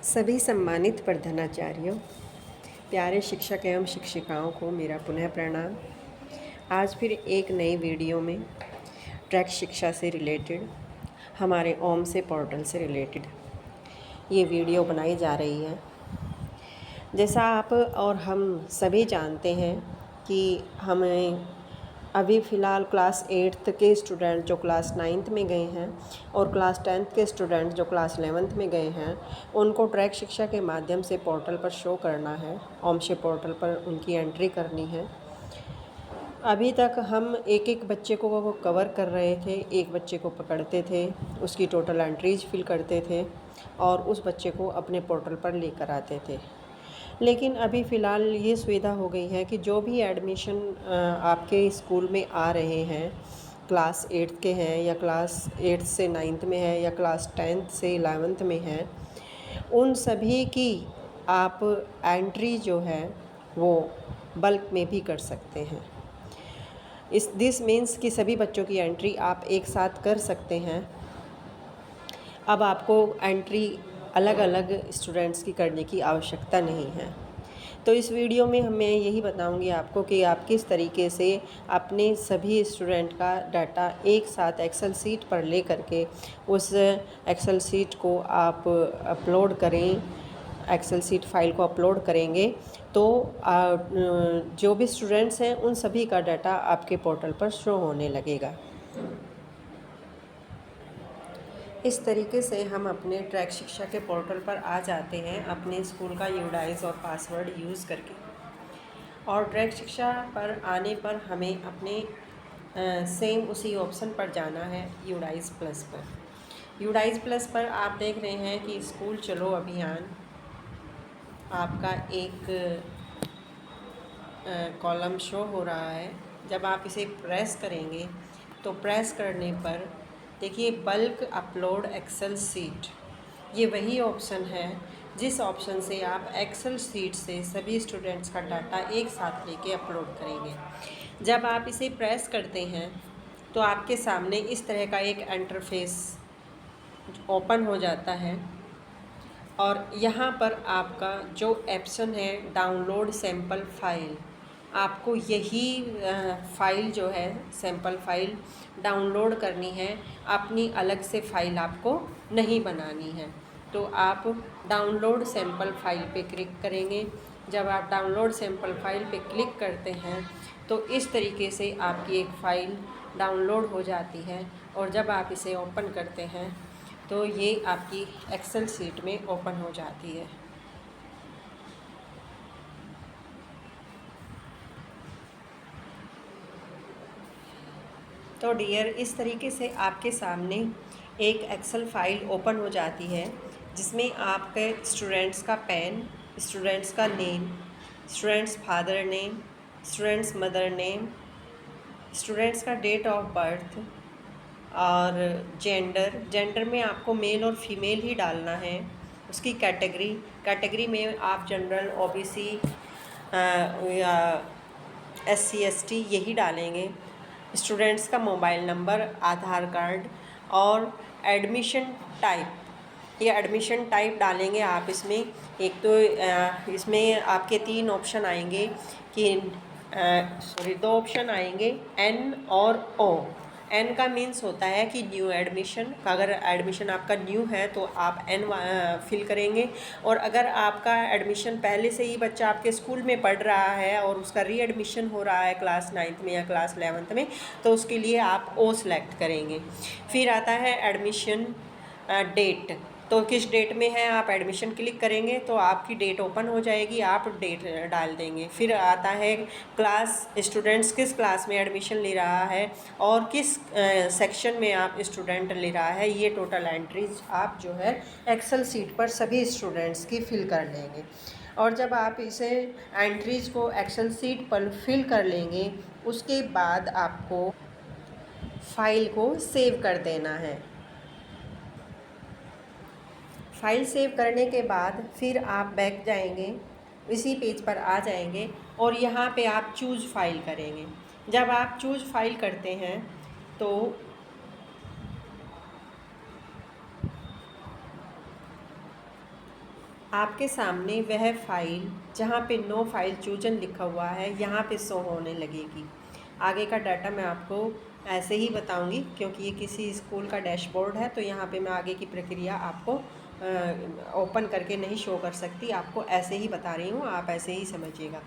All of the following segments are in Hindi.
सभी सम्मानित प्रधानाचार्यों, प्यारे शिक्षक एवं शिक्षिकाओं को मेरा पुनः प्रणाम। आज फिर एक नई वीडियो में ट्रैक शिक्षा से रिलेटेड, हमारे ओम से पोर्टल से रिलेटेड ये वीडियो बनाई जा रही है। जैसा आप और हम सभी जानते हैं कि हमें अभी फ़िलहाल क्लास 8th के स्टूडेंट जो क्लास 9th में गए हैं और क्लास 10th के स्टूडेंट जो क्लास 11th में गए हैं, उनको ट्रैक शिक्षा के माध्यम से पोर्टल पर शो करना है। ओमशे पोर्टल पर उनकी एंट्री करनी है। अभी तक हम एक एक बच्चे को वो कवर कर रहे थे, एक बच्चे को पकड़ते थे, उसकी टोटल एंट्रीज फिल करते थे और उस बच्चे को अपने पोर्टल पर लेकर आते थे। लेकिन अभी फ़िलहाल ये सुविधा हो गई है कि जो भी एडमिशन आपके स्कूल में आ रहे हैं, क्लास 8th के हैं या क्लास 8th से 9th में है या क्लास 10th से 11th में है, उन सभी की आप एंट्री जो है वो बल्क में भी कर सकते हैं। दिस मीन्स कि सभी बच्चों की एंट्री आप एक साथ कर सकते हैं। अब आपको एंट्री अलग अलग स्टूडेंट्स की करने की आवश्यकता नहीं है। तो इस वीडियो में मैं यही बताऊंगी आपको कि आप किस तरीके से अपने सभी स्टूडेंट का डाटा एक साथ एक्सेल सीट पर ले करके उस एक्सेल सीट को आप अपलोड करें। एक्सेल सीट फाइल को अपलोड करेंगे तो जो भी स्टूडेंट्स हैं उन सभी का डाटा आपके पोर्टल पर शो होने लगेगा। इस तरीके से हम अपने ट्रैक शिक्षा के पोर्टल पर आ जाते हैं अपने स्कूल का यूडाइस और पासवर्ड यूज़ करके। और ट्रैक शिक्षा पर आने पर हमें अपने सेम उसी ऑप्शन पर जाना है, यूडाइस प्लस पर। यूडाइस प्लस पर आप देख रहे हैं कि स्कूल चलो अभियान आपका एक कॉलम शो हो रहा है। जब आप इसे प्रेस करेंगे तो प्रेस करने पर देखिए बल्क अपलोड एक्सेल सीट, ये वही ऑप्शन है जिस ऑप्शन से आप एक्सेल सीट से सभी स्टूडेंट्स का डाटा एक साथ लेके अपलोड करेंगे। जब आप इसे प्रेस करते हैं तो आपके सामने इस तरह का एक इंटरफेस ओपन हो जाता है और यहाँ पर आपका जो ऑप्शन है डाउनलोड सैम्पल फ़ाइल, आपको यही फ़ाइल जो है सैम्पल फ़ाइल डाउनलोड करनी है। अपनी अलग से फ़ाइल आपको नहीं बनानी है। तो आप डाउनलोड सैम्पल फ़ाइल पे क्लिक करेंगे। जब आप डाउनलोड सैम्पल फ़ाइल पे क्लिक करते हैं तो इस तरीके से आपकी एक फ़ाइल डाउनलोड हो जाती है और जब आप इसे ओपन करते हैं तो ये आपकी एक्सेल शीट में ओपन हो जाती है। तो डियर, इस तरीके से आपके सामने एक एक्सेल फाइल ओपन हो जाती है जिसमें आपके स्टूडेंट्स का पैन, स्टूडेंट्स का name, students father name, students mother name, students का डेट ऑफ बर्थ और जेंडर में आपको मेल और फीमेल ही डालना है। उसकी कैटेगरी में आप जनरल, ओबीसी या SC ST यही डालेंगे। स्टूडेंट्स का मोबाइल नंबर, आधार कार्ड और एडमिशन टाइप, ये एडमिशन टाइप डालेंगे आप इसमें। एक तो इसमें आपके 3 ऑप्शन आएंगे कि दो ऑप्शन आएंगे N और O। N का मीन्स होता है कि न्यू एडमिशन, अगर एडमिशन आपका न्यू है तो आप N फिल करेंगे, और अगर आपका एडमिशन पहले से ही बच्चा आपके स्कूल में पढ़ रहा है और उसका री एडमिशन हो रहा है क्लास 9th में या क्लास 11th में, तो उसके लिए आप O सेलेक्ट करेंगे। फिर आता है एडमिशन डेट, तो किस डेट में है आप एडमिशन क्लिक करेंगे तो आपकी डेट ओपन हो जाएगी, आप डेट डाल देंगे। फिर आता है क्लास, स्टूडेंट्स किस क्लास में एडमिशन ले रहा है और किस सेक्शन में आप स्टूडेंट ले रहा है, ये टोटल एंट्रीज आप जो है एक्सेल सीट पर सभी स्टूडेंट्स की फिल कर लेंगे। और जब आप इसे एंट्रीज को एक्सेल सीट पर फिल कर लेंगे उसके बाद आपको फाइल को सेव कर देना है। फाइल सेव करने के बाद फिर आप बैक जाएंगे, इसी पेज पर आ जाएंगे और यहाँ पे आप चूज़ फाइल करेंगे। जब आप चूज़ फाइल करते हैं तो आपके सामने वह फ़ाइल जहाँ पे नो फाइल चूजन लिखा हुआ है यहाँ पे शो होने लगेगी। आगे का डाटा मैं आपको ऐसे ही बताऊंगी क्योंकि ये किसी स्कूल का डैशबोर्ड है, तो यहाँ पे मैं आगे की प्रक्रिया आपको ओपन करके नहीं शो कर सकती, आपको ऐसे ही बता रही हूँ, आप ऐसे ही समझिएगा।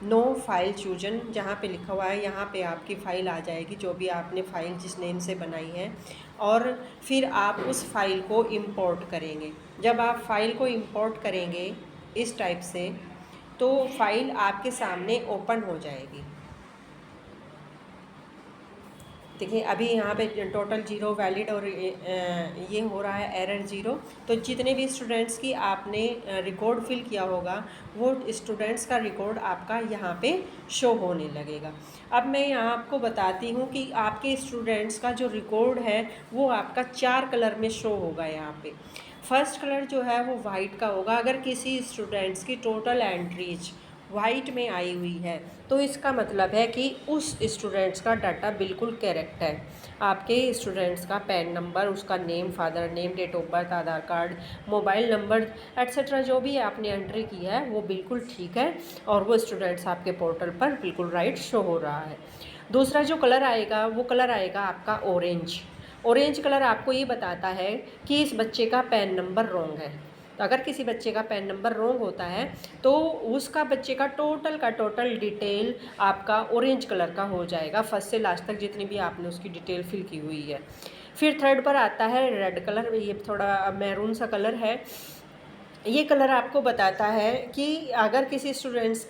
नो फाइल चूजन जहाँ पे लिखा हुआ है यहाँ पे आपकी फ़ाइल आ जाएगी, जो भी आपने फ़ाइल जिस नेम से बनाई है, और फिर आप उस फाइल को इंपोर्ट करेंगे। जब आप फाइल को इंपोर्ट करेंगे इस टाइप से, तो फाइल आपके सामने ओपन हो जाएगी। देखिए अभी यहाँ पे टोटल 0 वैलिड और ये हो रहा है एरर 0। तो जितने भी स्टूडेंट्स की आपने रिकॉर्ड फिल किया होगा वो स्टूडेंट्स का रिकॉर्ड आपका यहाँ पे शो होने लगेगा। अब मैं यहाँ आपको बताती हूँ कि आपके स्टूडेंट्स का जो रिकॉर्ड है वो आपका 4 कलर में शो होगा। यहाँ पे फर्स्ट कलर जो है वो वाइट का होगा। अगर किसी स्टूडेंट्स की टोटल एंट्रीज वाइट में आई हुई है तो इसका मतलब है कि उस स्टूडेंट्स का डाटा बिल्कुल करेक्ट है। आपके स्टूडेंट्स का पैन नंबर, उसका name, father name, date of birth, Aadhaar card, mobile number etcetera जो भी आपने एंट्री की है वो बिल्कुल ठीक है और वो स्टूडेंट्स आपके पोर्टल पर बिल्कुल राइट शो हो रहा है। दूसरा जो कलर आएगा वो कलर आएगा आपका ऑरेंज। ऑरेंज कलर आपको ये बताता है कि इस बच्चे का पैन नंबर रॉन्ग है। तो अगर किसी बच्चे का पैन नंबर रॉन्ग होता है तो उसका बच्चे का टोटल डिटेल आपका ऑरेंज कलर का हो जाएगा, फर्स्ट से लास्ट तक जितनी भी आपने उसकी डिटेल फिल की हुई है। फिर थर्ड पर आता है रेड कलर, ये थोड़ा मैरून सा कलर है। ये कलर आपको बताता है कि अगर किसी स्टूडेंट्स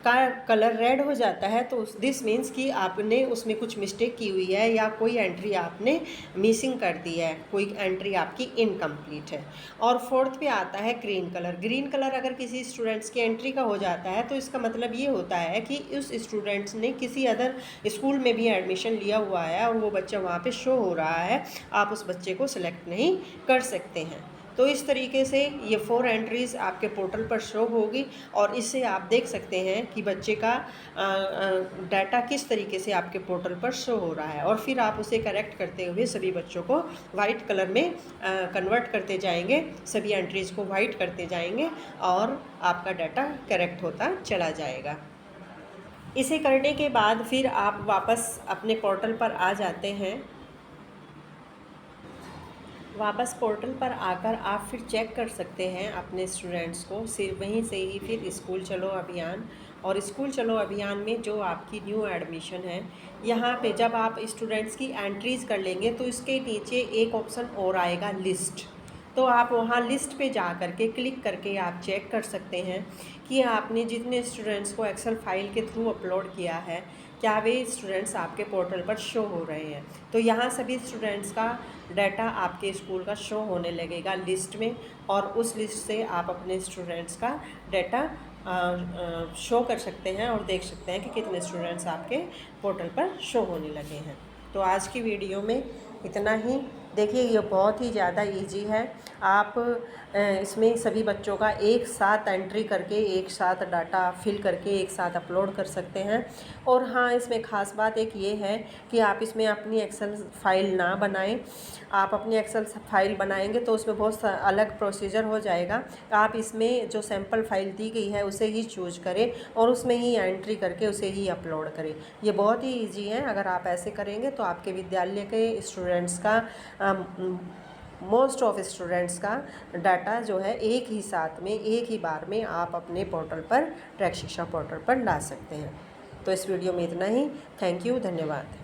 का कलर रेड हो जाता है तो दिस मीन्स कि आपने उसमें कुछ मिस्टेक की हुई है या कोई एंट्री आपने मिसिंग कर दी है, कोई एंट्री आपकी इनकम्प्लीट है। और फोर्थ पे आता है ग्रीन कलर। ग्रीन कलर अगर किसी स्टूडेंट्स की एंट्री का हो जाता है तो इसका मतलब ये होता है कि उस स्टूडेंट्स ने किसी अदर स्कूल में भी एडमिशन लिया हुआ है और वो बच्चा वहाँ पे शो हो रहा है, आप उस बच्चे को सिलेक्ट नहीं कर सकते हैं। तो इस तरीके से ये 4 एंट्रीज़ आपके पोर्टल पर शो होगी और इससे आप देख सकते हैं कि बच्चे का डाटा किस तरीके से आपके पोर्टल पर शो हो रहा है, और फिर आप उसे करेक्ट करते हुए सभी बच्चों को वाइट कलर में कन्वर्ट करते जाएंगे, सभी एंट्रीज़ को वाइट करते जाएंगे और आपका डाटा करेक्ट होता चला जाएगा। इसे करने के बाद फिर आप वापस अपने पोर्टल पर आ जाते हैं। वापस पोर्टल पर आकर आप फिर चेक कर सकते हैं अपने स्टूडेंट्स को, सिर्फ वहीं से ही फिर स्कूल चलो अभियान, और स्कूल चलो अभियान में जो आपकी न्यू एडमिशन है यहाँ पे जब आप स्टूडेंट्स की एंट्रीज़ कर लेंगे तो इसके नीचे एक ऑप्शन और आएगा लिस्ट। तो आप वहाँ लिस्ट पे जा कर के क्लिक करके आप चेक कर सकते हैं कि आपने जितने स्टूडेंट्स को एक्सेल फाइल के थ्रू अपलोड किया है क्या वे स्टूडेंट्स आपके पोर्टल पर शो हो रहे हैं। तो यहाँ सभी स्टूडेंट्स का डाटा आपके स्कूल का शो होने लगेगा लिस्ट में, और उस लिस्ट से आप अपने स्टूडेंट्स का डाटा शो कर सकते हैं और देख सकते हैं कि कितने स्टूडेंट्स आपके पोर्टल पर शो होने लगे हैं। तो आज की वीडियो में इतना ही। देखिए ये बहुत ही ज़्यादा इजी है। आप इसमें सभी बच्चों का एक साथ एंट्री करके एक साथ डाटा फिल करके एक साथ अपलोड कर सकते हैं। और हाँ, इसमें ख़ास बात एक ये है कि आप इसमें अपनी एक्सेल फाइल ना बनाएं। आप अपनी एक्सेल फाइल बनाएंगे तो उसमें बहुत अलग प्रोसीजर हो जाएगा। आप इसमें जो सैम्पल फाइल दी गई है उसे ही चूज करें और उसमें ही एंट्री करके उसे ही अपलोड करें। ये बहुत ही ईजी है। अगर आप ऐसे करेंगे तो आपके विद्यालय के स्टूडेंट्स का मोस्ट ऑफ स्टूडेंट्स का डाटा जो है एक ही साथ में एक ही बार में आप अपने पोर्टल पर ट्रैक शिक्षा पोर्टल पर ला सकते हैं। तो इस वीडियो में इतना ही। थैंक यू, धन्यवाद।